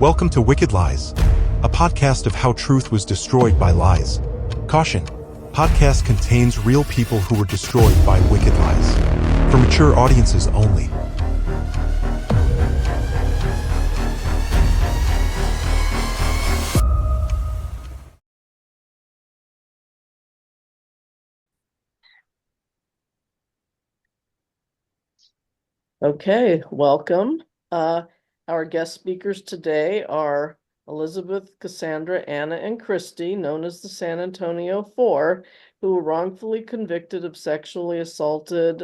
Welcome to Wicked Lies, a podcast of how truth was destroyed by lies. Caution, podcast contains real people who were destroyed by wicked lies. For mature audiences only. Okay, welcome. Our guest speakers today are Elizabeth, Cassandra, Anna, and Christy, known as the San Antonio Four, who were wrongfully convicted of sexually assaulted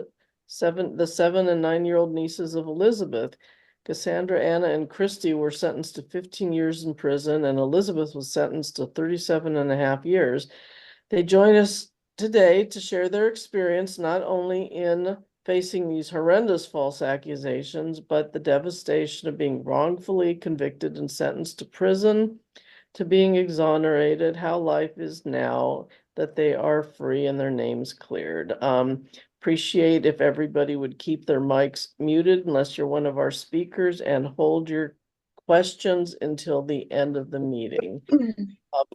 the 7 and 9-year-old nieces of Elizabeth. Cassandra, Anna, and Christy were sentenced to 15 years in prison, and Elizabeth was sentenced to 37.5 years. They join us today to share their experience not only in facing these horrendous false accusations, but the devastation of being wrongfully convicted and sentenced to prison, to being exonerated, how life is now that they are free and their names cleared. Appreciate if everybody would keep their mics muted unless you're one of our speakers, and hold your questions until the end of the meeting.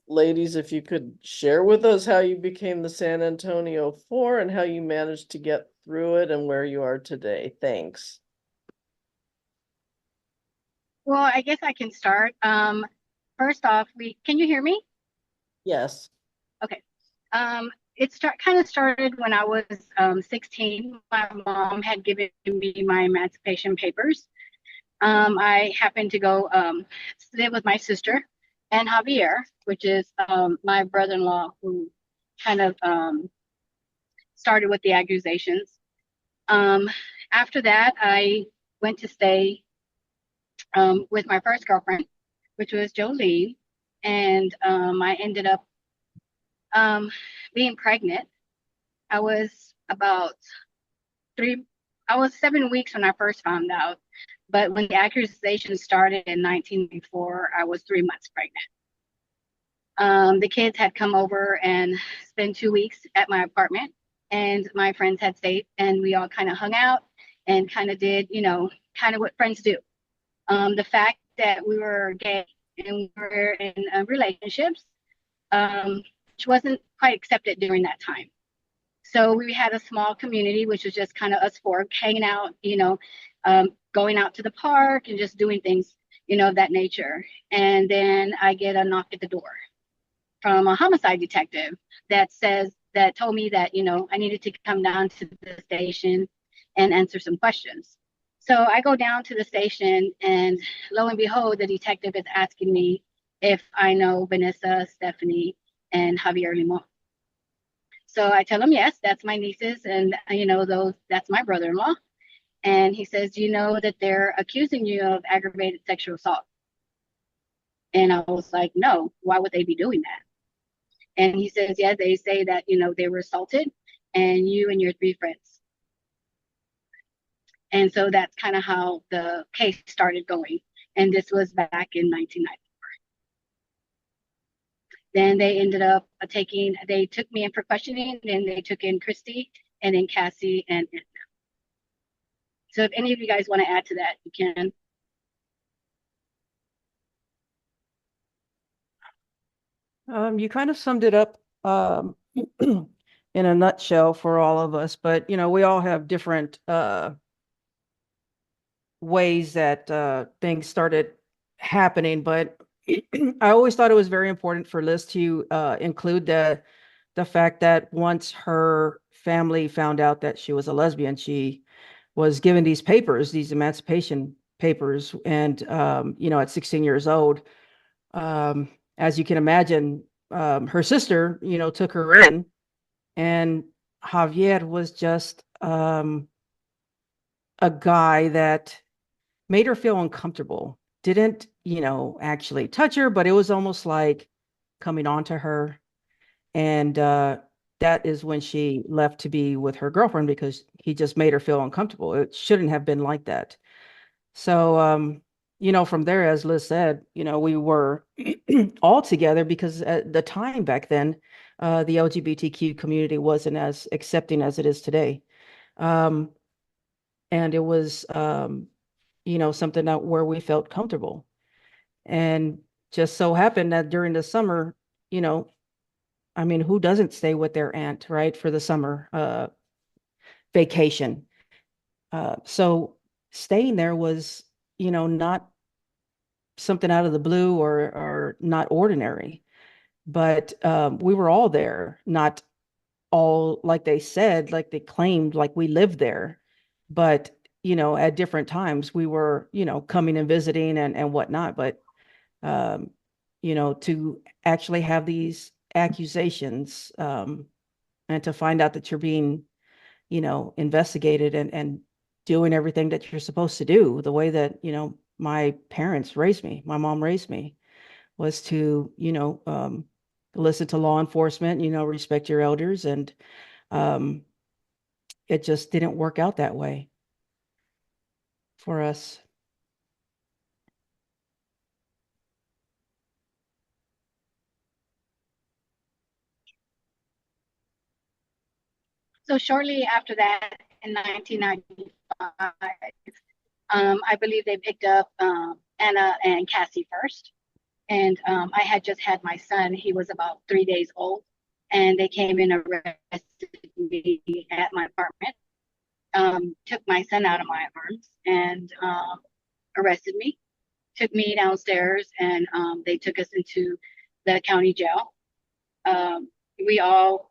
Ladies, if you could share with us how you became the San Antonio Four and how you managed to get through it and where you are today. Thanks. Well, I guess I can start. First off, can you hear me? Yes. Okay. It kind of started when I was 16. My mom had given me my emancipation papers. I happened to go live with my sister and Javier, which is my brother-in-law, who kind of started with the accusations. After that, I went to stay with my first girlfriend, which was Jolene, and I ended up being pregnant. I was about I was 7 weeks when I first found out, but when the accusation started in 1994, I was 3 months pregnant. The kids had come over and spent 2 weeks at my apartment, and my friends had stayed, and we all kind of hung out and kind of did, kind of what friends do. The fact that we were gay and we were in relationships, which wasn't quite accepted during that time. So we had a small community, which was just kind of us four hanging out, going out to the park and just doing things, of that nature. And then I get a knock at the door from a homicide detective that told me that, I needed to come down to the station and answer some questions. So I go down to the station, and lo and behold, the detective is asking me if I know Vanessa, Stephanie, and Javier Limon. So I tell him, yes, that's my nieces, and that's my brother-in-law. And he says, do you know that they're accusing you of aggravated sexual assault? And I was like, no, why would they be doing that? And he says, yeah, they say that, they were assaulted, and you and your 3 friends. And so that's kind of how the case started going. And this was back in 1994. Then they ended up they took me in for questioning, and they took in Christy, and then Cassie, and Edna. So if any of you guys want to add to that, you can. You kind of summed it up in a nutshell for all of us, but we all have different ways that things started happening. But I always thought it was very important for Liz to include the fact that once her family found out that she was a lesbian, she was given these papers, these emancipation papers, and at 16 years old, as you can imagine, her sister, took her in, and Javier was just a guy that made her feel uncomfortable. Didn't, actually touch her, but it was almost like coming on to her. And that is when she left to be with her girlfriend, because he just made her feel uncomfortable. It shouldn't have been like that. So, from there, as Liz said, we were all together because at the time back then, the LGBTQ community wasn't as accepting as it is today. And it was, something that where we felt comfortable. And just so happened that during the summer, you know, I mean, who doesn't stay with their aunt, right, for the summer vacation? So staying there was, not something out of the blue or not ordinary. But we were all there, not all like they said, like they claimed, like we lived there. But, at different times we were, coming and visiting and whatnot. But, um, to actually have these accusations and to find out that you're being, investigated and doing everything that you're supposed to do, the way that, my parents raised me, my mom raised me, was to, listen to law enforcement, respect your elders. And um, it just didn't work out that way for us. So shortly after that, in 1995, I believe they picked up Anna and Cassie first. And I had just had my son. He was about 3 days old. And they came and arrested me at my apartment, took my son out of my arms and arrested me, took me downstairs, and they took us into the county jail. We all,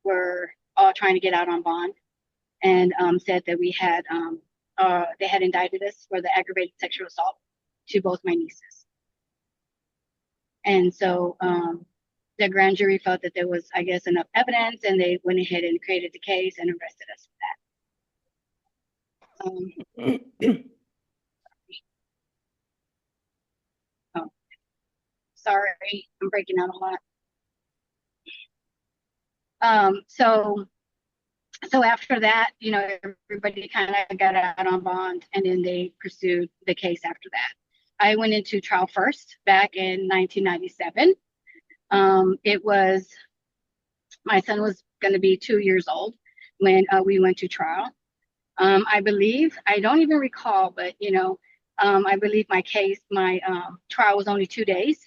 were all trying to get out on bond, and said that they had indicted us for the aggravated sexual assault to both my nieces. And so the grand jury felt that there was, I guess, enough evidence, and they went ahead and created the case and arrested us for that. Oh, sorry, I'm breaking out a lot. So after that, everybody kind of got out on bond, and then they pursued the case after that. I went into trial first back in 1997. My son was going to be 2 years old when we went to trial. I believe, I don't even recall, but I believe my trial was only 2 days.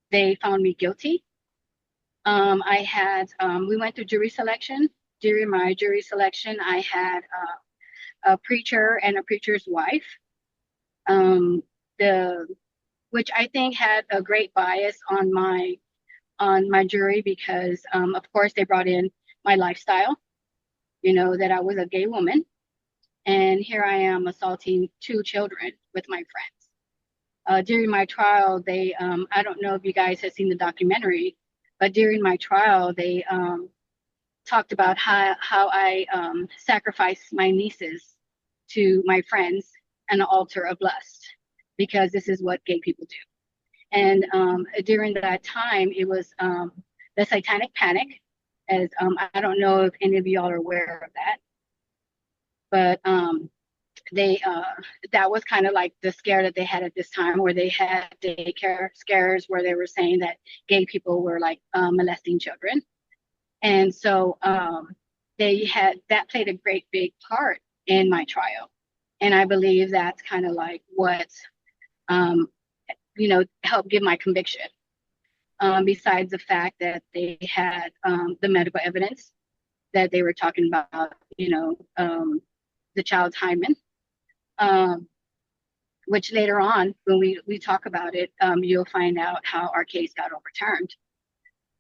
They found me guilty. We went through jury selection. During my jury selection, I had a preacher and a preacher's wife, which I think had a great bias on my jury because, of course, they brought in my lifestyle, that I was a gay woman. And here I am assaulting 2 children with my friends. During my trial, I don't know if you guys have seen the documentary, but during my trial, they talked about how I sacrificed my nieces to my friends an altar of lust, because this is what gay people do. And during that time, it was the Satanic Panic, as I don't know if any of y'all are aware of that, but that was kind of like the scare that they had at this time, where they had daycare scares where they were saying that gay people were like molesting children. And so that played a great big part in my trial. And I believe that's kind of like what, helped give my conviction. Besides the fact that they had the medical evidence that they were talking about, the child's hymen, which later on, when we talk about it, you'll find out how our case got overturned.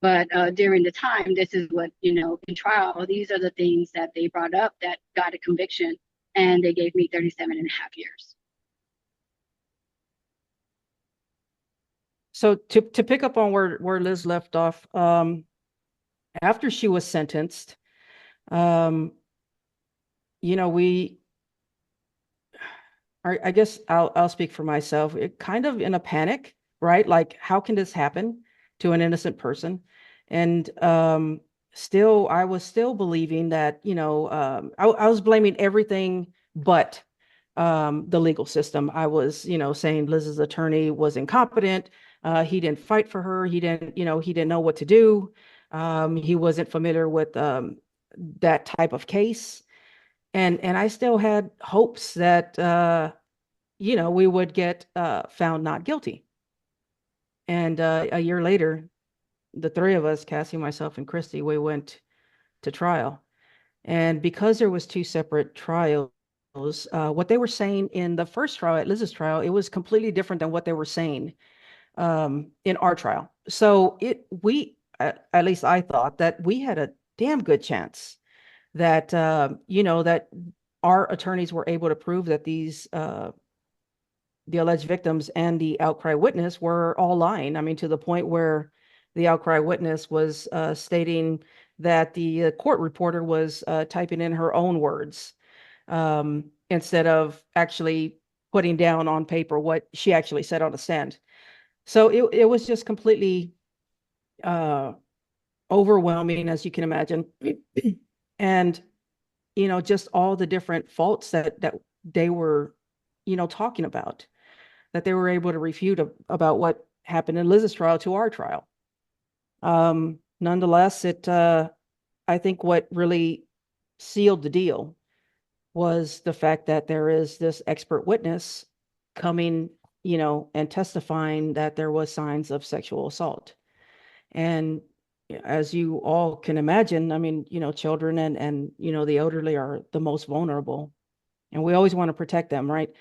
But during the time, this is what, in trial, these are the things that they brought up that got a conviction, and they gave me 37 and a half years. So to pick up on where Liz left off, after she was sentenced, I guess I'll speak for myself. It kind of in a panic, right? Like, how can this happen to an innocent person? And I was still believing that, I was blaming everything but the legal system. I was, saying Liz's attorney was incompetent. He didn't fight for her. He didn't know what to do. He wasn't familiar with that type of case. And I still had hopes that, we would get found not guilty. And a year later, the three of us, Cassie, myself, and Christy, we went to trial. And because there was two separate trials, what they were saying in the first trial, at Liz's trial, it was completely different than what they were saying in our trial. So at least I thought that we had a damn good chance that, that our attorneys were able to prove that the alleged victims and the outcry witness were all lying. I mean, to the point where the outcry witness was stating that the court reporter was typing in her own words instead of actually putting down on paper what she actually said on the stand. So it was just completely overwhelming, as you can imagine. And, just all the different faults that they were, talking about, that they were able to refute about what happened in Liz's trial to our trial. Nonetheless, I think what really sealed the deal was the fact that there is this expert witness coming, and testifying that there was signs of sexual assault. And as you all can imagine, I mean, children and the elderly are the most vulnerable, and we always want to protect them, right?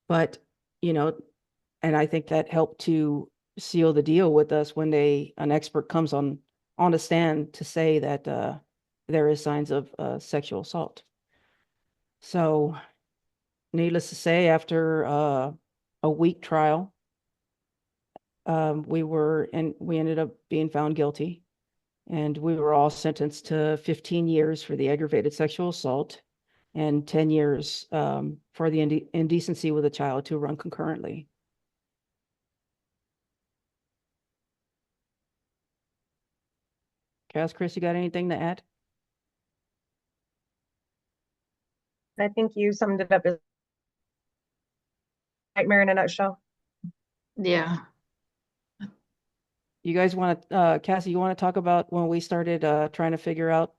But, and I think that helped to seal the deal with us when an expert comes on the stand to say that there is signs of sexual assault. So, needless to say, after a week trial, we ended up being found guilty, and we were all sentenced to 15 years for the aggravated sexual assault and 10 years for the indecency with a child to run concurrently. Cass, Chris, you got anything to add? I think you summed it up as nightmare in a nutshell. Yeah. You guys want to, Cassie, you want to talk about when we started trying to figure out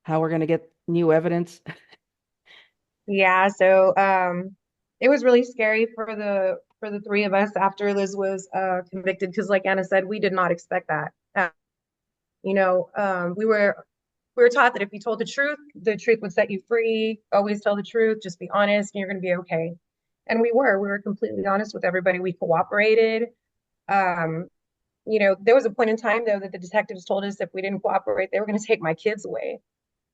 how we're going to get new evidence? Yeah, so it was really scary for the three of us after Liz was convicted, because like Anna said, we did not expect that. We were taught that if you told the truth would set you free. Always tell the truth, just be honest, and you're going to be okay. And we were completely honest with everybody. We cooperated. There was a point in time though that the detectives told us if we didn't cooperate, they were going to take my kids away.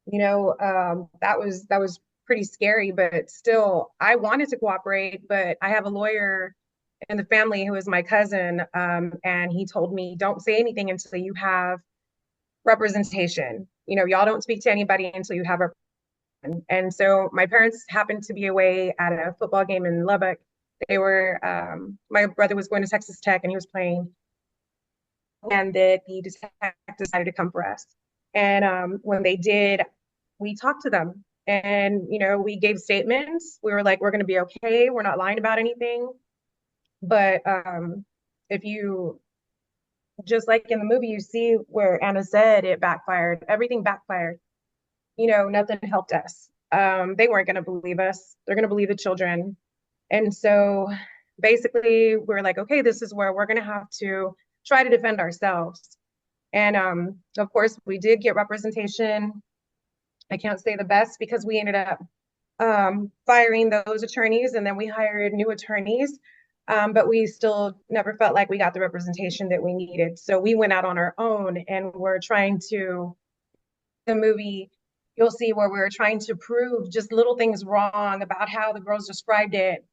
That was pretty scary, but still, I wanted to cooperate, but I have a lawyer in the family who is my cousin, and he told me, don't say anything until you have representation. Y'all don't speak to anybody until you have representation. And so my parents happened to be away at a football game in Lubbock. My brother was going to Texas Tech and he was playing, and that the detective decided to come for us. And when they did, we talked to them, and we gave statements. We were like, we're going to be okay. We're not lying about anything. But if you, just like in the movie, you see where Anna said it backfired. Everything backfired. Nothing helped us. They weren't going to believe us. They're going to believe the children. And so basically we're like, okay, this is where we're going to have to try to defend ourselves. And of course, we did get representation. I can't say the best, because we ended up firing those attorneys, and then we hired new attorneys. But we still never felt like we got the representation that we needed. So we went out on our own, and we're trying to, the movie, you'll see where we're trying to prove just little things wrong about how the girls described it.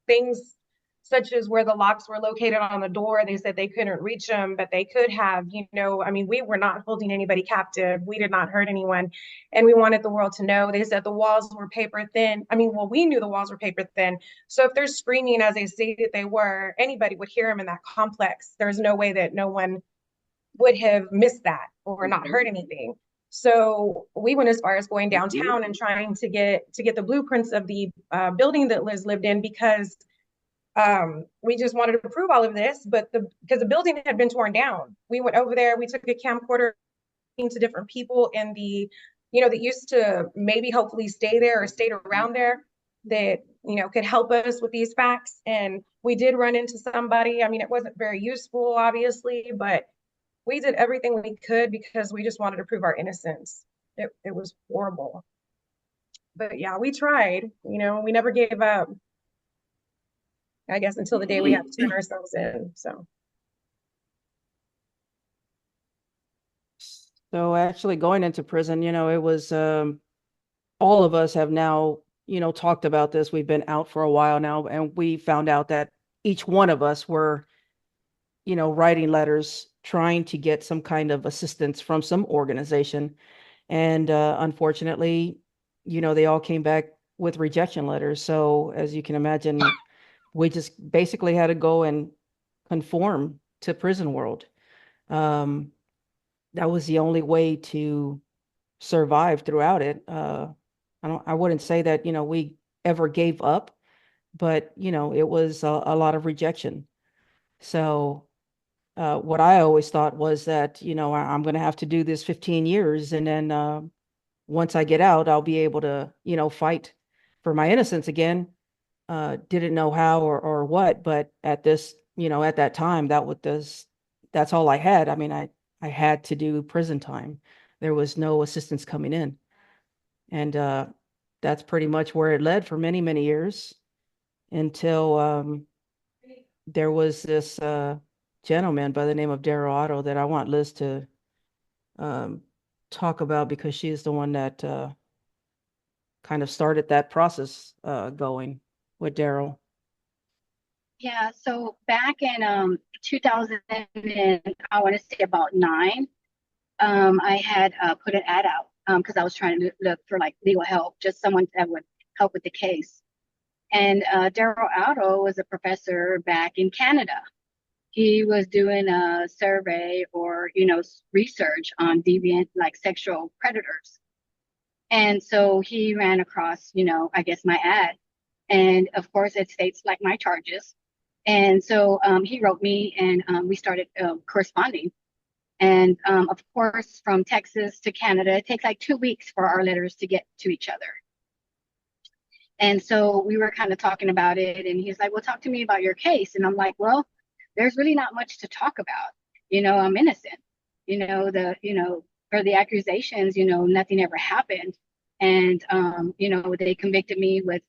Things such as where the locks were located on the door. They said they couldn't reach them, but they could have. We were not holding anybody captive. We did not hurt anyone. And we wanted the world to know. They said the walls were paper thin. We knew the walls were paper thin. So if they're screaming as they stated they were, anybody would hear them in that complex. There's no way that no one would have missed that or not heard anything. So we went as far as going downtown and trying to get the blueprints of the building that Liz lived in, because we just wanted to prove all of this, but because the building had been torn down. We went over there, we took a camcorder to different people in that used to maybe hopefully stay there or stayed around there. that, could help us with these facts. And we did run into somebody. I mean, it wasn't very useful, obviously, but we did everything we could because we just wanted to prove our innocence. It was horrible. But yeah, we tried, we never gave up, I guess, until the day we had to turn ourselves in. So actually going into prison, it was all of us have now, talked about this. We've been out for a while now, and we found out that each one of us were, writing letters trying to get some kind of assistance from some organization. And unfortunately, they all came back with rejection letters. So as you can imagine, we just basically had to go and conform to prison world. Um, that was the only way to survive throughout it. I wouldn't say that, we ever gave up, but, it was a lot of rejection. So what I always thought was that, I'm going to have to do this 15 years. And then once I get out, I'll be able to, fight for my innocence again. Didn't know how or what, but at this, at that time, that's all I had. I mean, I had to do prison time. There was no assistance coming in. And that's pretty much where it led for many, many years until there was this gentleman by the name of Daryl Otto that I want Liz to um, talk about because she's the one that kind of started that process going with Daryl. Yeah, so back in 2000, and I want to say about nine, I had put an ad out because I was trying to look for like legal help, just someone that would help with the case. And Daryl Otto was a professor back in Canada. He was doing a survey or, research on deviant, like sexual predators. And so he ran across, I guess my ad. And of course, it states like my charges. And so he wrote me and we started corresponding. And of course, from Texas to Canada, it takes like 2 weeks for our letters to get to each other. And so we were kind of talking about it. And he's like, well, talk to me about your case. And I'm like, well, there's really not much to talk about. I'm innocent. For the accusations, nothing ever happened. And, they convicted me with,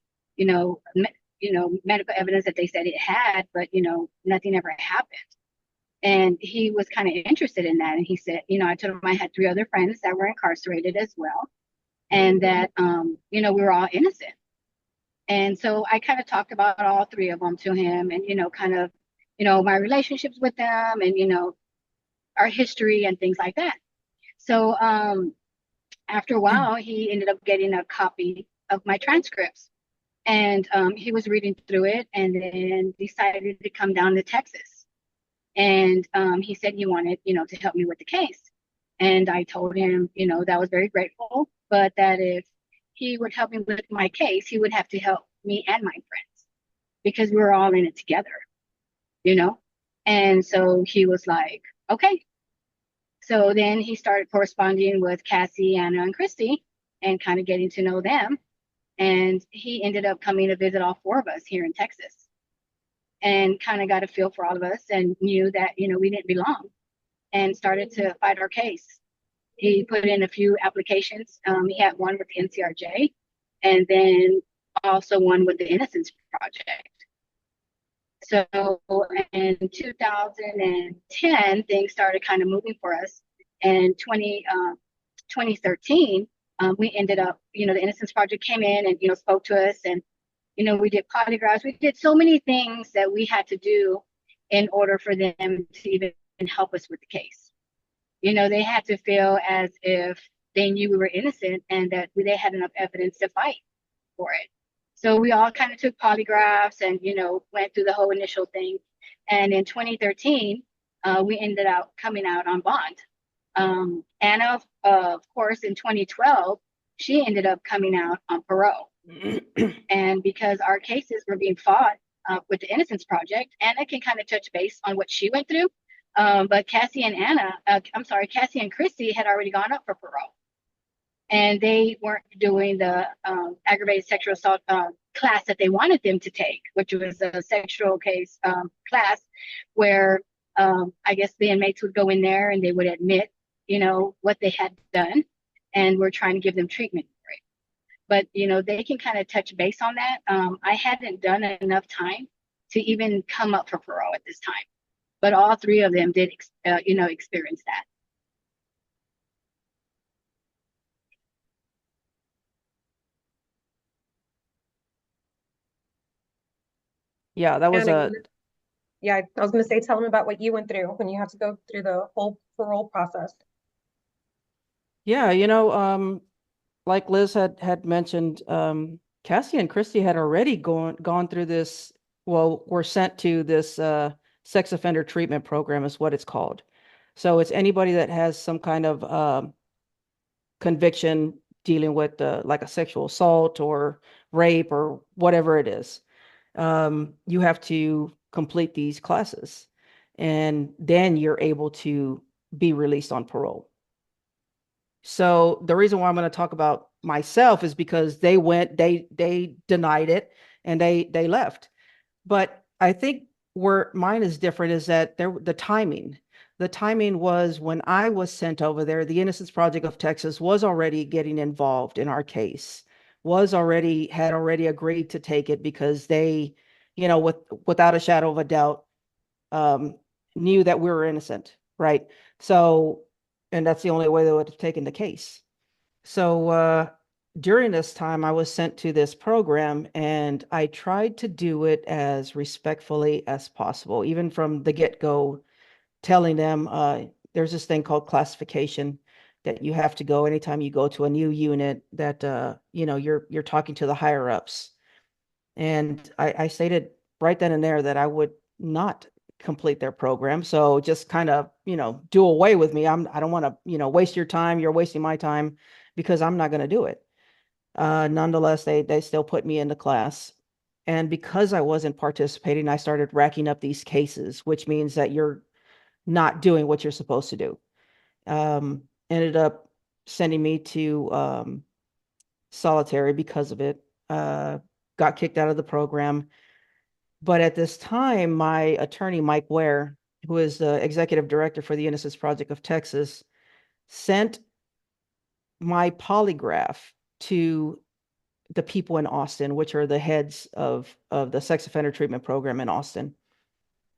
medical evidence that they said it had, but, nothing ever happened. And he was kind of interested in that. And he said, I told him I had 3 other friends that were incarcerated as well. And that, we were all innocent. And so I kind of talked about all 3 of them to him and, kind of, my relationships with them and, our history and things like that. So after a while, he ended up getting a copy of my transcripts and he was reading through it and then decided to come down to Texas. And he said he wanted, to help me with the case. And I told him, that I was very grateful, but that if he would help me with my case, he would have to help me and my friends because we were all in it together, And so he was like, okay. So then he started corresponding with Cassie, Anna, and Christy and kind of getting to know them. And he ended up coming to visit all 4 of us here in Texas and kind of got a feel for all of us and knew that, we didn't belong and started to fight our case. He put in a few applications. He had one with the NCRJ and then also one with the Innocence Project. So in 2010, things started kind of moving for us. And 2013, we ended up, the Innocence Project came in and, spoke to us. And, we did polygraphs. We did so many things that we had to do in order for them to even help us with the case. They had to feel as if they knew we were innocent and that they had enough evidence to fight for it. So we all kind of took polygraphs and, went through the whole initial thing. And in 2013, we ended up coming out on bond. Anna, of course, in 2012, she ended up coming out on parole. And because our cases were being fought with the Innocence Project, Anna can kind of touch base on what she went through. But Cassie and Christy had already gone up for parole. and they weren't doing the aggravated sexual assault class that they wanted them to take, which was a sexual case class where I guess the inmates would go in there and they would admit, what they had done, and we're trying to give them treatment for it. But they can kind of touch base on that. I hadn't done enough time to even come up for parole at this time, but all three of them did, experience that. Yeah, that was Anna, yeah, I was going to say, tell them about what you went through when you had to go through the whole parole process. yeah, like Liz had mentioned, Cassie and Christy had already gone through this. Well, were sent to this sex offender treatment program, is what it's called. So it's anybody that has some kind of conviction dealing with like a sexual assault or rape or whatever it is. You have to complete these classes, and then you're able to be released on parole. So the reason why I'm going to talk about myself is because they denied it and they left. But I think where mine is different is that the timing. The timing was when I was sent over there, the Innocence Project of Texas was already getting involved in our case, had already agreed to take it because they, without a shadow of a doubt, um, knew that we were innocent, right? So, and that's the only way they would have taken the case. So during this time, I was sent to this program, and I tried to do it as respectfully as possible, even from the get-go, telling them there's this thing called classification that you have to go anytime you go to a new unit, that you're talking to the higher ups. And I stated right then and there that I would not complete their program. So just kind of, do away with me. I don't want to, waste your time. You're wasting my time because I'm not going to do it. Nonetheless, they still put me into class. And because I wasn't participating, I started racking up these cases, which means that you're not doing what you're supposed to do. Ended up sending me to solitary because of it. Got kicked out of the program. But at this time, my attorney, Mike Ware, who is the executive director for the Innocence Project of Texas, sent my polygraph to the people in Austin, which are the heads of the sex offender treatment program in Austin.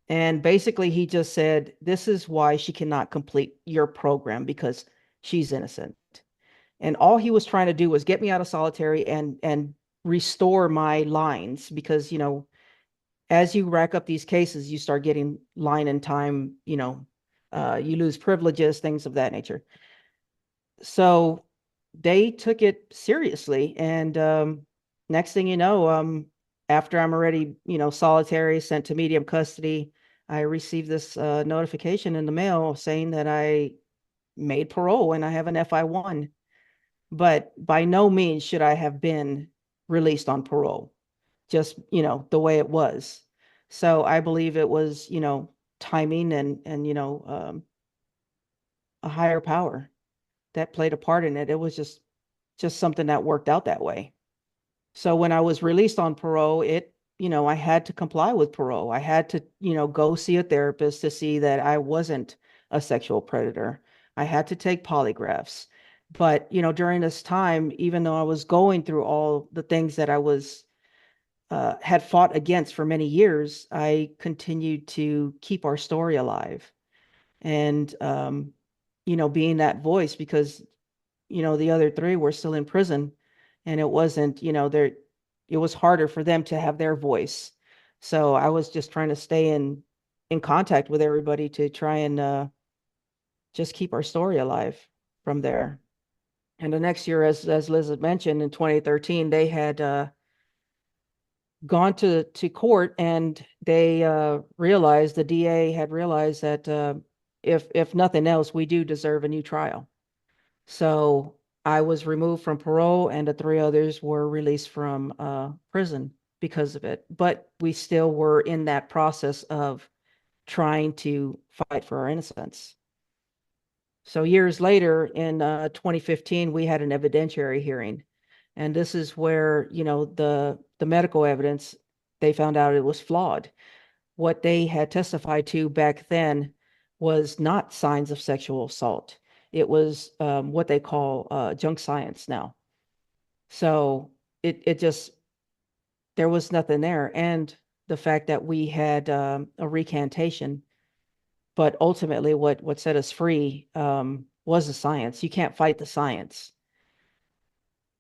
And basically, he just said, this is why she cannot complete your program, because she's innocent. And all he was trying to do was get me out of solitary and restore my lines, because, as you rack up these cases, you start getting line and time, you lose privileges, things of that nature. So they took it seriously. And next thing you know, after I'm already, solitary, sent to medium custody, I received this notification in the mail saying that I made parole and I have an FI1. But by no means should I have been released on parole, just, the way it was. So I believe it was, timing and a higher power that played a part in it. It was just something that worked out that way. So when I was released on parole, I had to comply with parole. I had to, go see a therapist to see that I wasn't a sexual predator. I had to take polygraphs. But, during this time, even though I was going through all the things that I had fought against for many years, I continued to keep our story alive and, being that voice, because, the other three were still in prison, and it wasn't, it was harder for them to have their voice. So I was just trying to stay in contact with everybody to try and just keep our story alive from there. And the next year, as Liz had mentioned, in 2013, they had gone to court, and they realized, the DA had realized that if nothing else, we do deserve a new trial. So I was removed from parole, and the three others were released from prison because of it. But we still were in that process of trying to fight for our innocence. So years later, in 2015, we had an evidentiary hearing, and this is where, the medical evidence, they found out it was flawed. What they had testified to back then was not signs of sexual assault. It was what they call junk science now. So it just, there was nothing there. And the fact that we had a recantation, but ultimately what set us free was the science. You can't fight the science.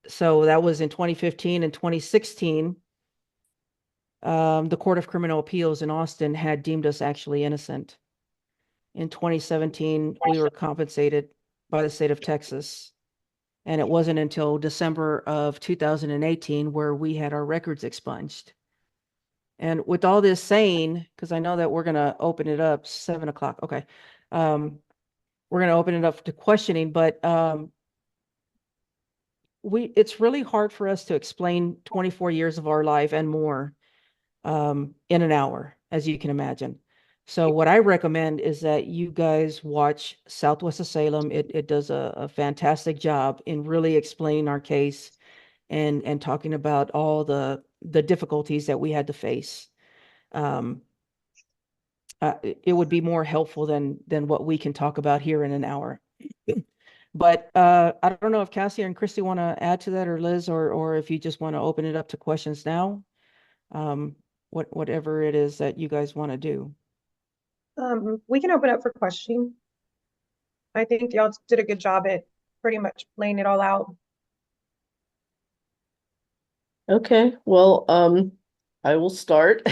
So that was in 2015 and 2016. The Court of Criminal Appeals in Austin had deemed us actually innocent. In 2017, we were compensated by the state of Texas. And it wasn't until December of 2018 where we had our records expunged. And with all this saying, because I know that we're going to open it up 7 o'clock. Okay. We're going to open it up to questioning, but it's really hard for us to explain 24 years of our life and more in an hour, as you can imagine. So what I recommend is that you guys watch Southwest of Salem. It does a fantastic job in really explaining our case and talking about all the difficulties that we had to face. It would be more helpful than what we can talk about here in an hour. But I don't know if Cassie and Christy want to add to that, or Liz, or if you just want to open it up to questions now. Whatever it is that you guys want to do. We can open up for questioning. I think y'all did a good job at pretty much laying it all out. Okay, well, I will start.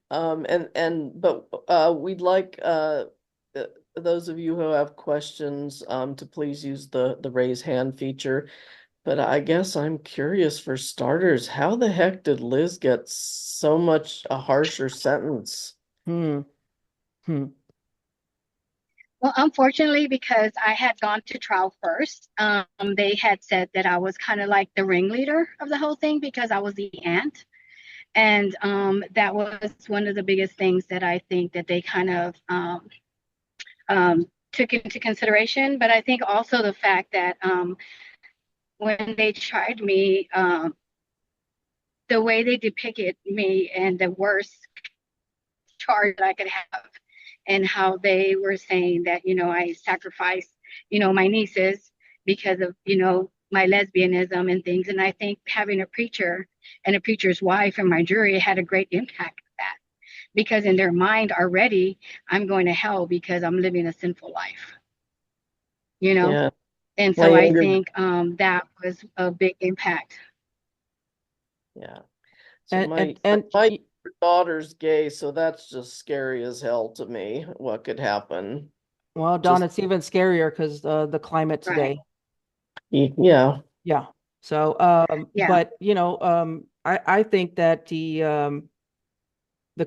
But we'd like those of you who have questions to please use the raise hand feature. But I guess I'm curious, for starters, how the heck did Liz get so much a harsher sentence? Hmm. Well, unfortunately, because I had gone to trial first, they had said that I was kind of like the ringleader of the whole thing because I was the aunt. And that was one of the biggest things that I think that they kind of took into consideration. But I think also the fact that when they tried me, the way they depicted me and the worst charge that I could have, and how they were saying that, I sacrificed, my nieces because of, my lesbianism and things. And I think having a preacher and a preacher's wife in my jury had a great impact of that, because in their mind already, I'm going to hell because I'm living a sinful life, you know? Yeah, And my so I younger, think that was a big impact. yeah. So And my and and my daughter's gay, so that's just scary as hell to me. What could happen? well, Don, Just it's even scarier because the climate Right. today. yeah, Yeah. So, Yeah. but I think that the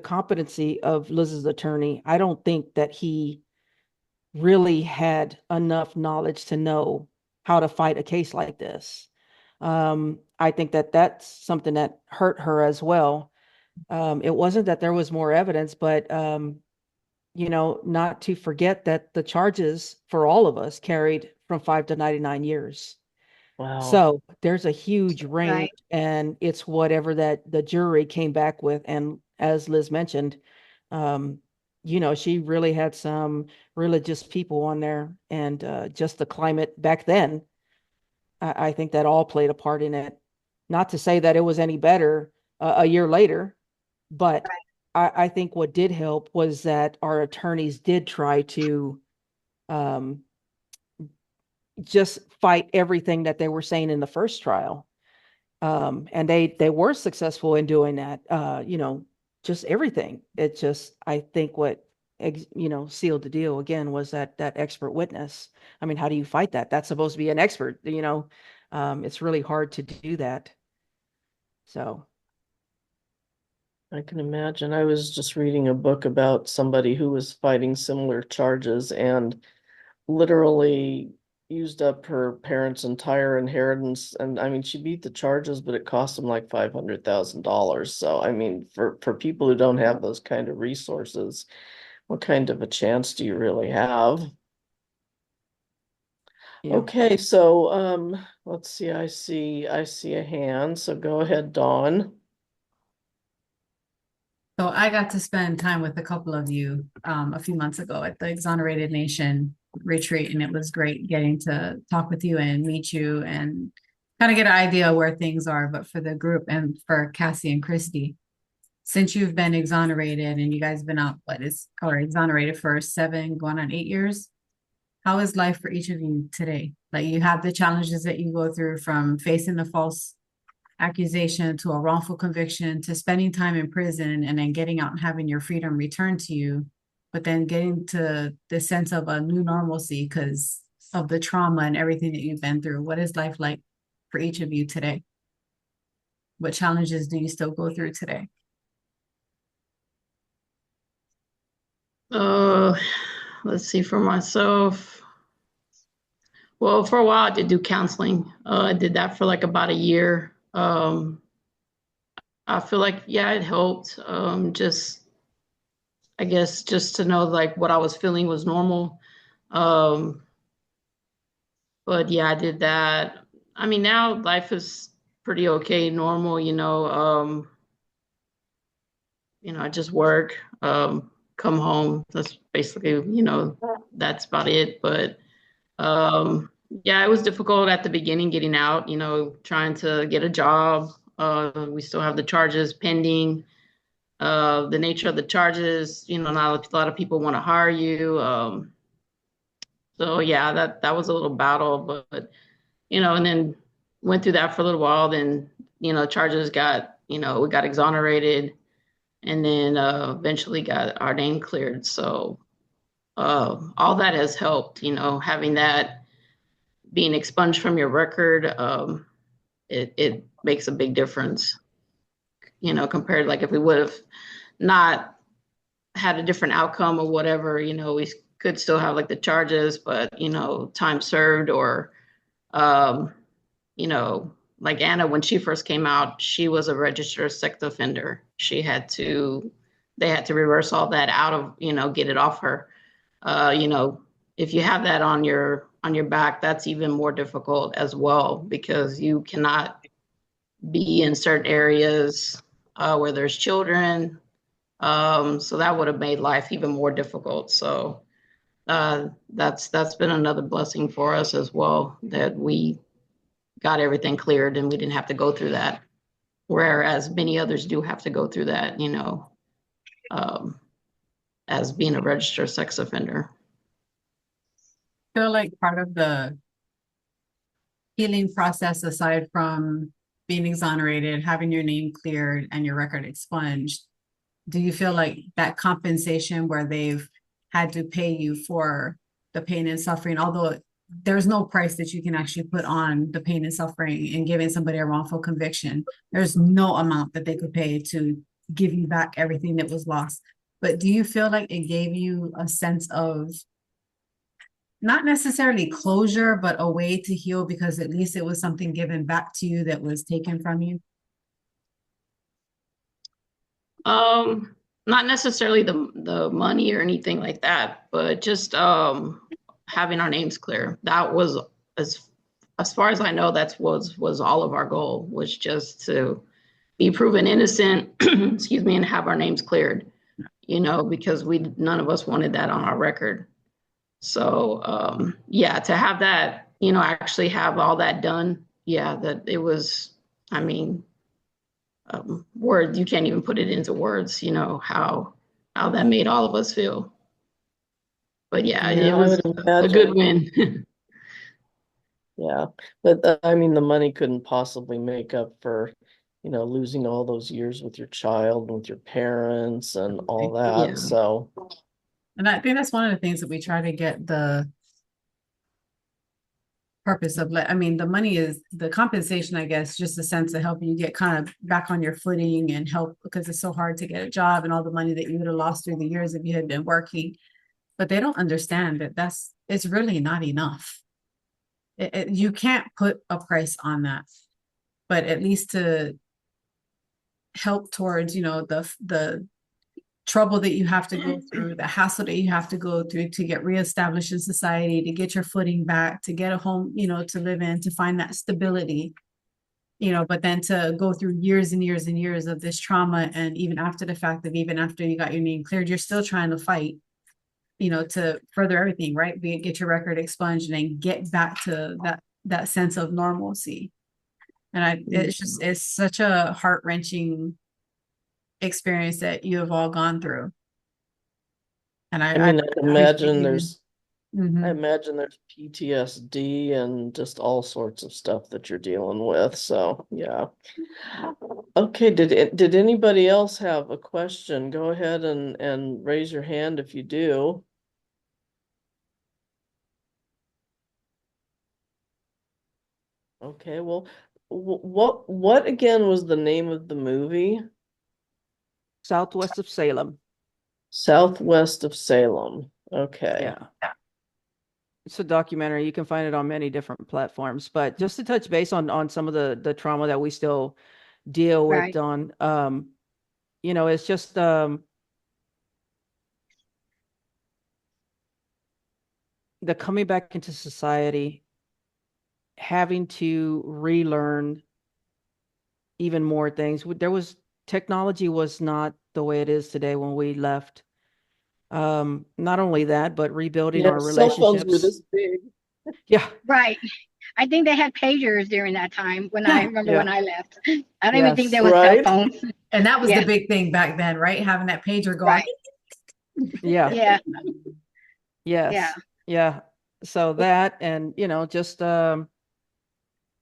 competency of Liz's attorney, I don't think that he really had enough knowledge to know how to fight a case like this. I think that that's something that hurt her as well. It wasn't that there was more evidence, but not to forget that the charges for all of us carried from 5 to 99 years. wow. So there's a huge range, Right. and it's whatever that the jury came back with. And as Liz mentioned, um, she really had some religious people on there, and just the climate back then. I think that all played a part in it. Not to say that it was any better a year later, but I think what did help was that our attorneys did try to um, just fight everything that they were saying in the first trial. And they were successful in doing that. Just everything. It just, I think what sealed the deal again was that expert witness. I mean, how do you fight that? That's supposed to be an expert. It's really hard to do that. So. I can imagine. I was just reading a book about somebody who was fighting similar charges and literally used up her parents' entire inheritance. And I mean, she beat the charges, but it cost them like $500,000. So, I mean, for people who don't have those kind of resources, what kind of a chance do you really have? Yeah. Okay, so let's see, I see a hand, so go ahead, Dawn. So I got to spend time with a couple of you a few months ago at the Exonerated Nation retreat, and it was great getting to talk with you and meet you and kind of get an idea where things are. But for the group and for Cassie and Christy, since you've been exonerated and you guys been out, or exonerated for 7, going on 8 years, how is life for each of you today? Like, you have the challenges that you go through, from facing the false accusation to a wrongful conviction to spending time in prison and then getting out and having your freedom returned to you, but then getting to the sense of a new normalcy because of the trauma and everything that you've been through. What is life like for each of you today? What challenges do you still go through today? Let's see, for myself. Well, for a while I did do counseling. I did that for like about a year. I feel like, yeah, it helped. Just, I guess, just to know like what I was feeling was normal. Um, but yeah, I did that. I mean, now life is pretty okay, normal, I just work, come home. That's basically, that's about it. But yeah, it was difficult at the beginning getting out, trying to get a job. We still have the charges pending. The nature of the charges, not a lot of people want to hire you. So yeah, that was a little battle, but and then went through that for a little while. Then, charges got, we got exonerated, and then eventually got our name cleared. So all that has helped, having that being expunged from your record. It makes a big difference, compared, like, if we would have not had a different outcome or whatever, we could still have like the charges, but, time served, or, like Anna, when she first came out, she was a registered sex offender. They had to reverse all that out of, get it off her. If you have that on your back, that's even more difficult as well, because you cannot be in certain areas where there's children. So that would have made life even more difficult. So that's been another blessing for us as well, that we got everything cleared and we didn't have to go through that. Whereas many others do have to go through that, as being a registered sex offender. I feel like part of the healing process, aside from being exonerated, having your name cleared and your record expunged, do you feel like that compensation where they've had to pay you for the pain and suffering, although there's no price that you can actually put on the pain and suffering in giving somebody a wrongful conviction, there's no amount that they could pay to give you back everything that was lost. But do you feel like it gave you a sense of, not necessarily closure, but a way to heal, because at least it was something given back to you that was taken from you? Not necessarily the money or anything like that, but just having our names clear. That was, as far as I know, that was all of our goal, was just to be proven innocent, excuse me, and have our names cleared, because none of us wanted that on our record. So yeah, to have that, actually have all that done, yeah, that it was, I mean, words, you can't even put it into words, how that made all of us feel. But yeah, Yeah, it I was would a good imagine. win. Yeah, but I mean, the money couldn't possibly make up for, losing all those years with your child, with your parents, and all that. Yeah. So, And I think that's one of the things that we try to get the purpose of. I mean, the money is the compensation, I guess, just a sense of helping you get kind of back on your footing and help, because it's so hard to get a job and all the money that you would have lost through the years if you had been working. But they don't understand that it's really not enough. You can't put a price on that, but at least to help towards, the trouble that you have to go through, the hassle that you have to go through to get reestablished in society, to get your footing back, to get a home, to live in, to find that stability, but then to go through years and years and years of this trauma. And even after the fact that even after you got your name cleared, you're still trying to fight, to further everything, right? Be it get your record expunged and then get back to that sense of normalcy. And it's such a heart-wrenching experience that you have all gone through. And I mean, I imagine there's Mhm. I imagine there's PTSD and just all sorts of stuff that you're dealing with. So yeah. Okay, did anybody else have a question? Go ahead and raise your hand if you do. Okay, well, what again was the name of the movie? Southwest of Salem. Southwest of Salem. Okay. Yeah. It's a documentary. You can find it on many different platforms. But just to touch base on some of the trauma that we still deal with, Right. Dawn, it's just the coming back into society, having to relearn even more things. Technology was not the way it is today when we left. Not only that, but rebuilding Yeah, our cell phones were relationships. this big. Yeah. Right. I think they had pagers during that time when I remember Yeah. when I left. I don't even think Yes. there was cell Right. phones. And that was Yeah. the big thing back then, right? Having that pager going. Right. Yeah. Yeah. Yes. Yeah. Yeah. So that, and just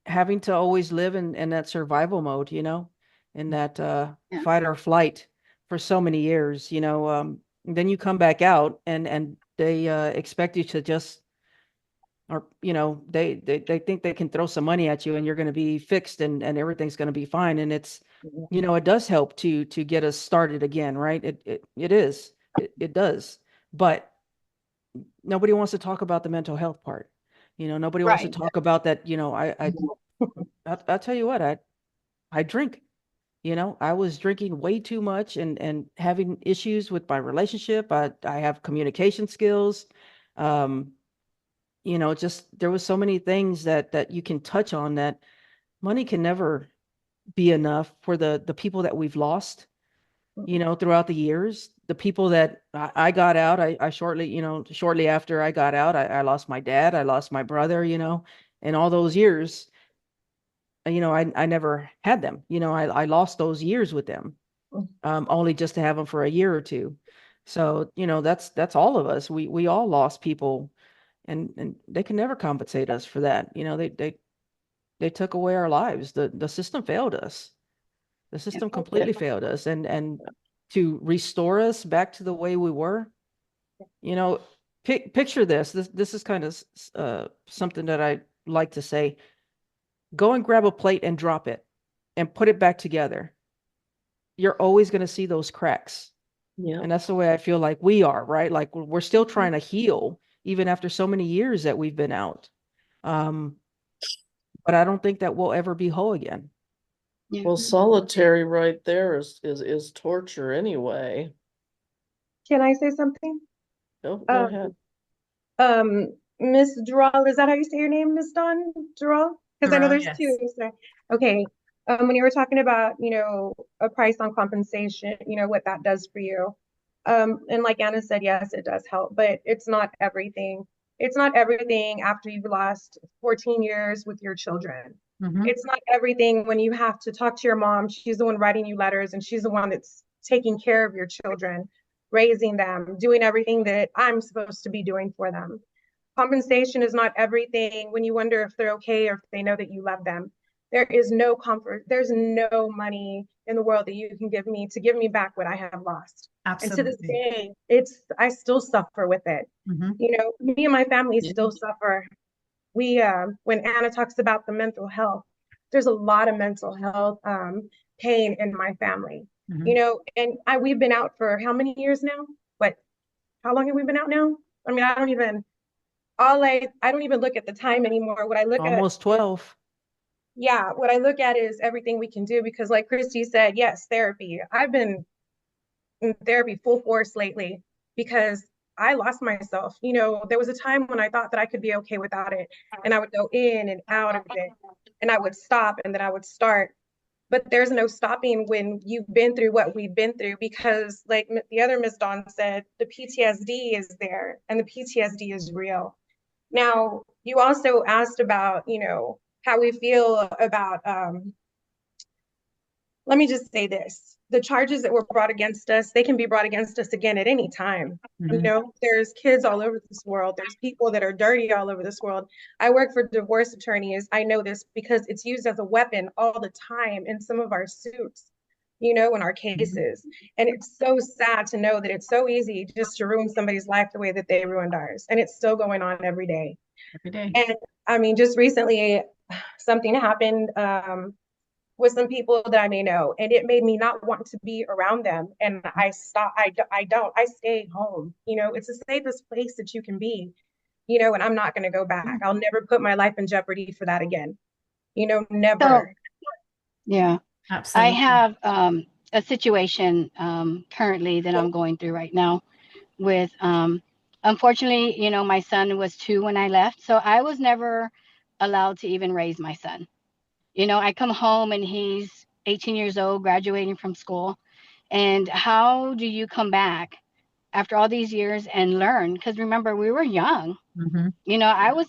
having to always live in that survival mode, in that Yeah. fight or flight for so many years, then you come back out and they expect you to just, or they think they can throw some money at you and you're going to be fixed and everything's going to be fine. And it's, it does help to get us started again, right? It does. But nobody wants to talk about the mental health part. Nobody wants to Right. talk about that. I'll tell you what, I drink. I was drinking way too much and having issues with my relationship. I have communication skills. Just there was so many things that you can touch on that money can never be enough for the people that we've lost, throughout the years. The people that I got out, I shortly after I got out, I lost my dad, I lost my brother, and all those years, I never had them. I lost those years with them, only just to have them for a year or two. So, that's all of us. We all lost people, and they can never compensate us for that. They took away our lives. The system failed us. The system completely failed us, and to restore us back to the way we were, picture this. This is kind of something that I like to say. Go and grab a plate and drop it and put it back together. You're always going to see those cracks. Yeah. And that's the way I feel like we are, right? Like we're still trying to heal even after so many years that we've been out. But I don't think that we'll ever be whole again. Yeah. Well, solitary right there is torture anyway. Can I say something? Go Um, ahead. Miss Dural, is that how you say your name, Miss Dawn Dural? Because I know Dural, there's yes. two. So, okay. When you were talking about, a price on compensation, what that does for you. And like Anna said, yes, it does help, but it's not everything. It's not everything after you've lost 14 years with your children. Mhm. It's not everything when you have to talk to your mom. She's the one writing you letters and she's the one that's taking care of your children, raising them, doing everything that I'm supposed to be doing for them. Compensation is not everything when you wonder if they're okay or if they know that you love them. There is no comfort. There's no money in the world that you can give me to give me back what I have lost. And to this Absolutely. day, I still suffer with it. Mhm. Me and my family Yeah. still suffer. When Anna talks about the mental health, there's a lot of mental health pain in my family. Mhm. And we've been out for how many years now? How long have we been out now? I mean, I don't even look at the time anymore. What I look at, Almost 12. what I look at is everything we can do because like Christy said, yes, therapy. in therapy full force lately because I lost myself. You know, there was a time when I thought that I could be okay without it, and I would go in and out of it, and I would stop and then I would start. But there's no stopping when you've been through what we've been through, because like the other Miss Dawn said, the PTSD is there and the PTSD is real. Now, you also asked about, you know, how we feel about let me just say this. The charges that were brought against us, they can be brought against us again at any time. You know, there's kids all over this world. There's people that are dirty all over this world. I work for divorce attorneys. I know this because it's used as a weapon all the time in some of our suits, you know, in our cases. And it's so sad to know that it's so easy just to ruin somebody's life the way that they ruined ours. And it's still going on every day. Every day. And I mean, just recently, something happened with some people that I may know, and it made me not want to be around them. And I stopped. I stay home. You know, it's the safest place that you can be, you know, and I'm not going to go back. I'll never put my life in jeopardy for that again. You know, So, never. yeah, I Absolutely. have a situation currently that I'm going through right now with, unfortunately, you know, my son was 2 when I left, so I was never allowed to even raise my son. You know, I come home and he's 18 years old, graduating from school. And how do you come back after all these years and learn? Because remember, we were young. Mm-hmm. You know, I was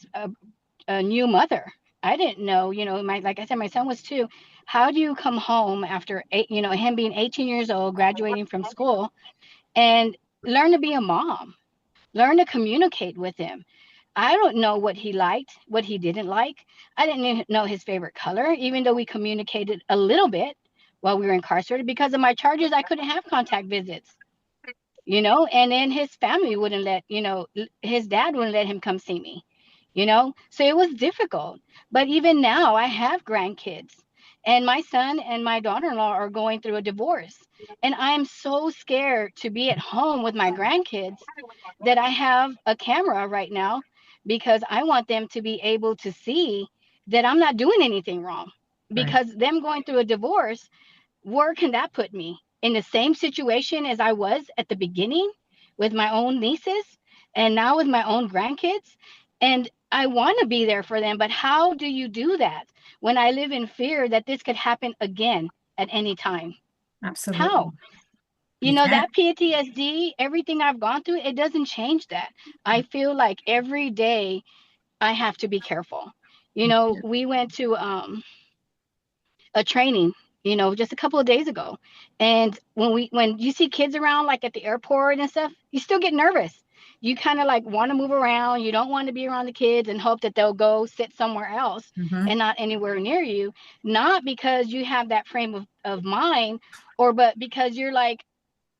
a new mother. I didn't know, you know, like I said, my son was 2. How do you come home after you know, him being 18 years old, graduating from school, and learn to be a mom, learn to communicate with him? I don't know what he liked, what he didn't like. I didn't even know his favorite color, even though we communicated a little bit while we were incarcerated. Because of my charges, I couldn't have contact visits, you know, and then his family wouldn't let, you know, his dad wouldn't let him come see me, you know, so it was difficult. But even now, I have grandkids, and my son and my daughter-in-law are going through a divorce. And I'm so scared to be at home with my grandkids that I have a camera right now because I want them to be able to see that I'm not doing anything wrong. Right. Because them going through a divorce, where can that put me? In the same situation as I was at the beginning with my own nieces and now with my own grandkids. And I want to be there for them, but how do you do that when I live in fear that this could happen again at any time? Absolutely. How? You You know, can't. that PTSD, everything I've gone through, it doesn't change that. I feel like every day I have to be careful. You know, we went to a training, you know, just a couple of days ago. And when you see kids around, like at the airport and stuff, you still get nervous. You kind of like want to move around. You don't want to be around the kids and hope that they'll go sit somewhere else Mm-hmm. and not anywhere near you. Not because you have that frame of mind, but because you're like,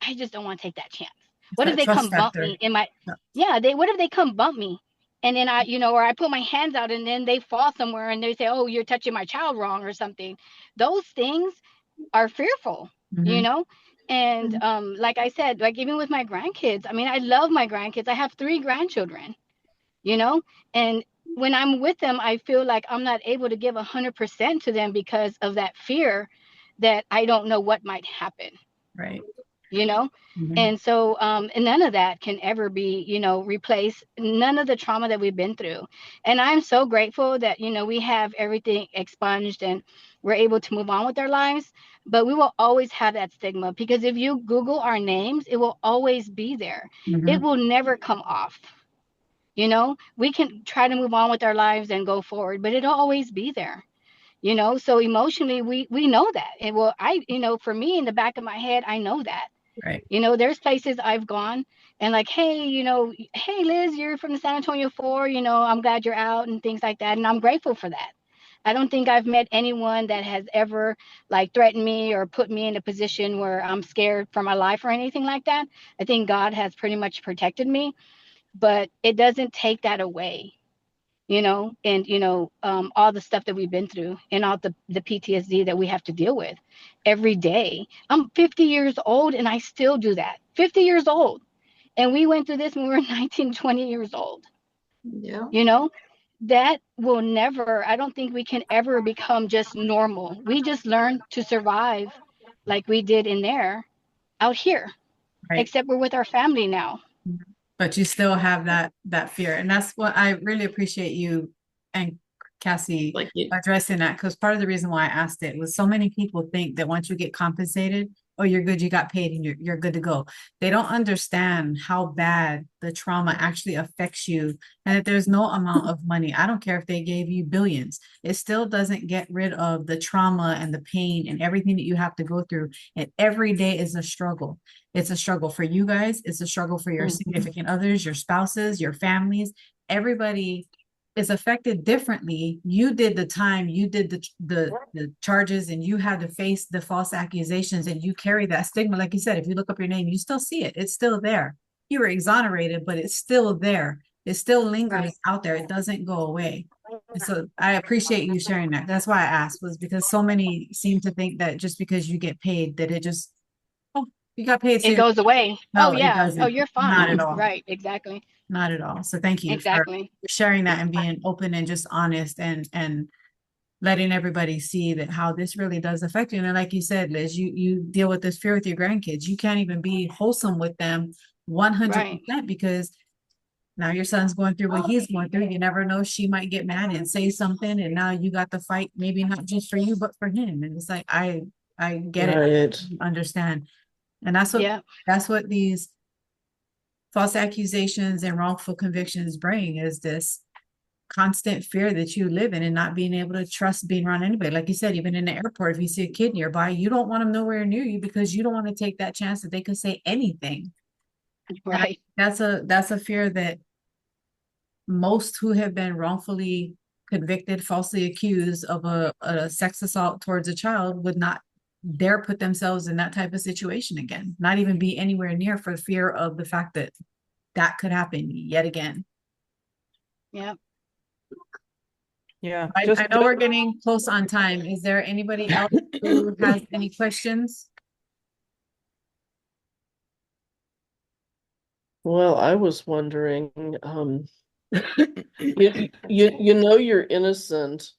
I just don't want to take that chance. It's What if that they trust come bump factor. me in my, Yeah. yeah, what if they come bump me? And then I, you know, or I put my hands out and then they fall somewhere and they say, oh, you're touching my child wrong or something. Those things are fearful, you Mm-hmm. know? And like I said, like even with my grandkids, I mean, I love my grandkids. I have 3 grandchildren, you know? And when I'm with them, I feel like I'm not able to give 100% to them because of that fear that I don't know what might happen, Right. you know. Mm-hmm. And so and none of that can ever be, you know, replaced, none of the trauma that we've been through. And I'm so grateful that, you know, we have everything expunged and we're able to move on with our lives. But we will always have that stigma, because if you Google our names, it will always be there. Mm-hmm. It will never come off. You know, we can try to move on with our lives and go forward, but it'll always be there. You know, so emotionally we know that. And well, you know, for me, in the back of my head, I know that. Right. You know, there's places I've gone and like, hey, you know, hey, Liz, you're from the San Antonio 4, you know, I'm glad you're out and things like that. And I'm grateful for that. I don't think I've met anyone that has ever like threatened me or put me in a position where I'm scared for my life or anything like that. I think God has pretty much protected me, but it doesn't take that away, you know, and, you know, all the stuff that we've been through and all the PTSD that we have to deal with every day. I'm 50 years old and I still do that. 50 years old. And we went through this when we were 19, 20 years old. Yeah. You know, that will never, I don't think we can ever become just normal. We just learn to survive like we did in there out here. Right. except we're with our family now. But you still have that fear. And that's what I really appreciate you and Cassie Like it, addressing that, because part of the reason why I asked it was so many people think that once you get compensated, oh, you're good, you got paid and you're good to go. They don't understand how bad the trauma actually affects you, and that there's no amount of money. I don't care if they gave you billions. It still doesn't get rid of the trauma and the pain and everything that you have to go through. And every day is a struggle. It's a struggle for you guys. It's a struggle for your significant others, your spouses, your families. Everybody is affected differently. You did the time, you did the charges, and you had to face the false accusations, and you carry that stigma. Like you said, if you look up your name, you still see it. It's still there. You were exonerated, but it's still there. It still lingers out there. It doesn't go away. And so I appreciate you sharing that. That's why I asked, was because so many seem to think that just because you get paid, that it just, oh, you got paid. So It goes away. no, Oh it yeah. Oh, doesn't. you're Not fine. at all. Right. Exactly. Not at all. So thank you for Exactly. sharing that and being open and just honest and letting everybody see that how this really does affect you. And like you said, Liz, you deal with this fear with your grandkids. You can't even be wholesome with them 100% Right. because now your son's going through what he's going through. You never know, she might get mad and say something, and now you got the fight, maybe not just for you, but for him. And it's like, I get it, Right. understand. And Yeah. that's what these false accusations and wrongful convictions bring, is this constant fear that you live in and not being able to trust being around anybody. Like you said, even in the airport, if you see a kid nearby, you don't want them nowhere near you because you don't want to take that chance that they could say anything. Right. That's a fear that most who have been wrongfully convicted, falsely accused of a sex assault towards a child would not dare put themselves in that type of situation again, not even be anywhere near, for fear of the fact that that could happen yet again. Yeah. Yeah. I know we're getting close on time. Is there anybody else who has any questions? Well, I was wondering, you know you're innocent,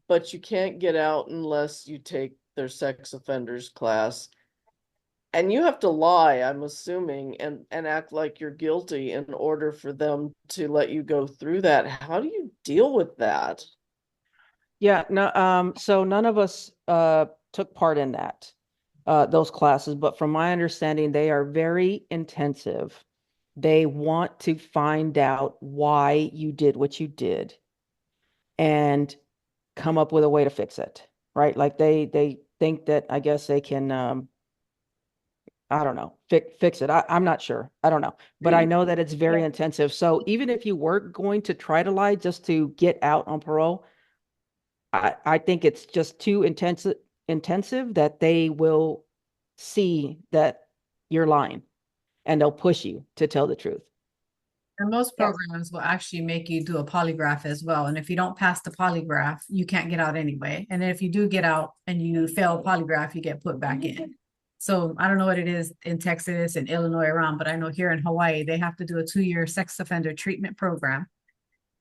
but you can't get out unless you take their sex offenders class. And you have to lie, I'm assuming, and act like you're guilty in order for them to let you go through that. How do you deal with that? Yeah, no, so none of us took part in that those classes, but from my understanding, they are very intensive. They want to find out why you did what you did and come up with a way to fix it, right? Like they think that, I guess they can I don't know, fix it. I'm not sure. I don't know. But I know that it's very intensive. So even if you were going to try to lie just to get out on parole, I think it's just too intensive that they will see that you're lying and they'll push you to tell the truth. And most programs will actually make you do a polygraph as well. And if you don't pass the polygraph, you can't get out anyway. And then if you do get out and you fail a polygraph, you get put back in. So I don't know what it is in Texas and Illinois around, but I know here in Hawaii, they have to do a 2-year sex offender treatment program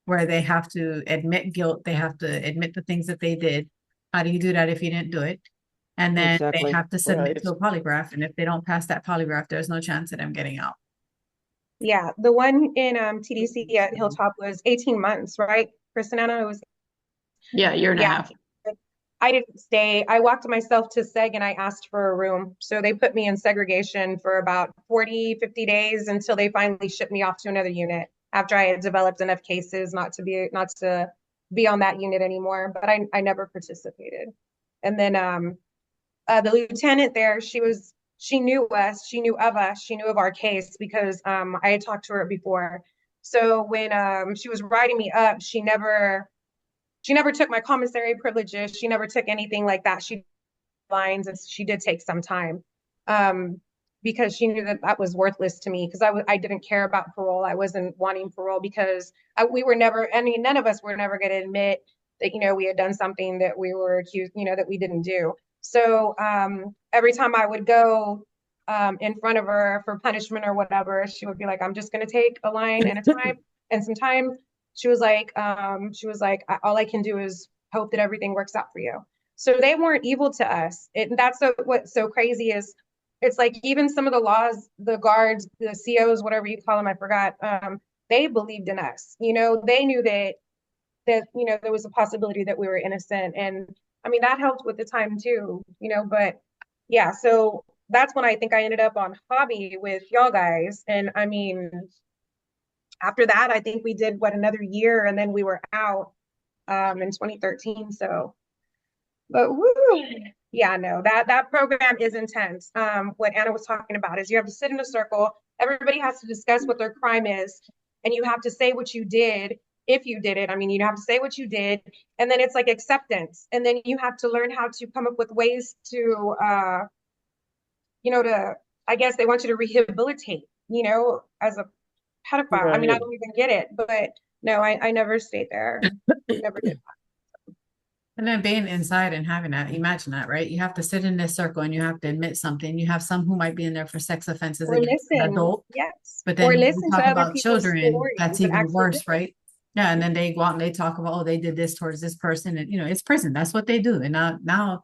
where they have to admit guilt. They have to admit the things that they did. How do you do that if you didn't do it? And then they Exactly. have to submit Right. to a polygraph. And if they don't pass that polygraph, there's no chance of them getting out. Yeah, the one in TDC at Hilltop was 18 months, right? Kristanana, it was yeah, a year and a half. I didn't stay. I walked myself to seg and I asked for a room. So they put me in segregation for about 40, 50 days until they finally shipped me off to another unit after I had developed enough cases not to be on that unit anymore. But I never participated. And then the lieutenant there, she knew us, she knew of us, she knew of our case because I had talked to her before. So when she was writing me up, she never took my commissary privileges. She never took anything like that. She lines and she did take some time because she knew that was worthless to me because I didn't care about parole. I wasn't wanting parole because we were never, I mean, none of us were never going to admit that, we had done something that we were accused, that we didn't do. So every time I would go in front of her for punishment or whatever, she would be like, I'm just going to take a line at a time. And sometimes she was like, all I can do is hope that everything works out for you. So they weren't evil to us. That's what's so crazy is It's like even some of the laws, the guards, the COs, whatever you call them, I forgot, they believed in us. They knew that there was a possibility that we were innocent. And I mean, that helped with the time too, but yeah, so that's when I think I ended up on hobby with y'all guys. And I mean, after that, I think we did another year and then we were out in 2013. So, but woo, yeah, no, that program is intense. What Anna was talking about is you have to sit in a circle. Everybody has to discuss what their crime is, and you have to say what you did if you did it. I mean, you have to say what you did, and then it's like acceptance, and then you have to learn how to come up with ways to, to, I guess they want you to rehabilitate, as a pedophile. I mean, I Right. don't even get it, but no, I never stayed there. Never did. And then being inside and having that, imagine that, right? You have to sit in this circle and you have to admit something. You have some who might be in there for sex offenses Or against an listen, adult, yes. but Or then we listen to talk other about people's children, stories that's that even actually worse, did it. right? Yeah, and then they go out and they talk about, oh, they did this towards this person, and it's prison. That's what they do. And now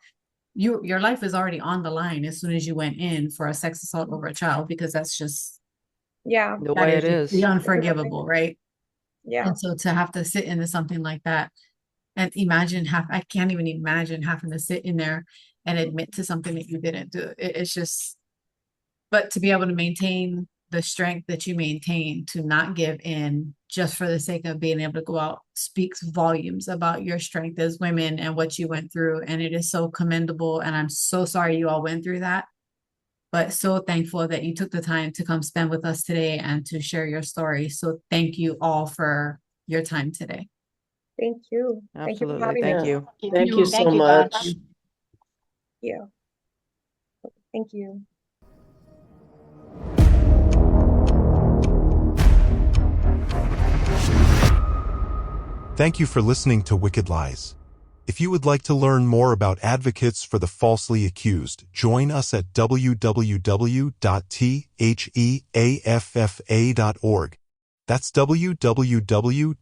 your life is already on the line as soon as you went in for a sex assault over a child, because that's just Yeah, The that way is it just the is. unforgivable, right? yeah. And so to have to sit into something like that and I can't even imagine having to sit in there and admit to something that you didn't do. It's just, but to be able to maintain the strength that you maintain to not give in just for the sake of being able to go out speaks volumes about your strength as women and what you went through. And it is so commendable. And I'm so sorry you all went through that, but so thankful that you took the time to come spend with us today and to share your story. So thank you all for your time today. Thank you. Thank you for Absolutely. having Thank me. you. Thank you so Thank you, much. guys. Yeah. Thank you. Thank you for listening to Wicked Lies. If you would like to learn more about advocates for the falsely accused, join us at www.theaffa.org. That's www.theaffa.org.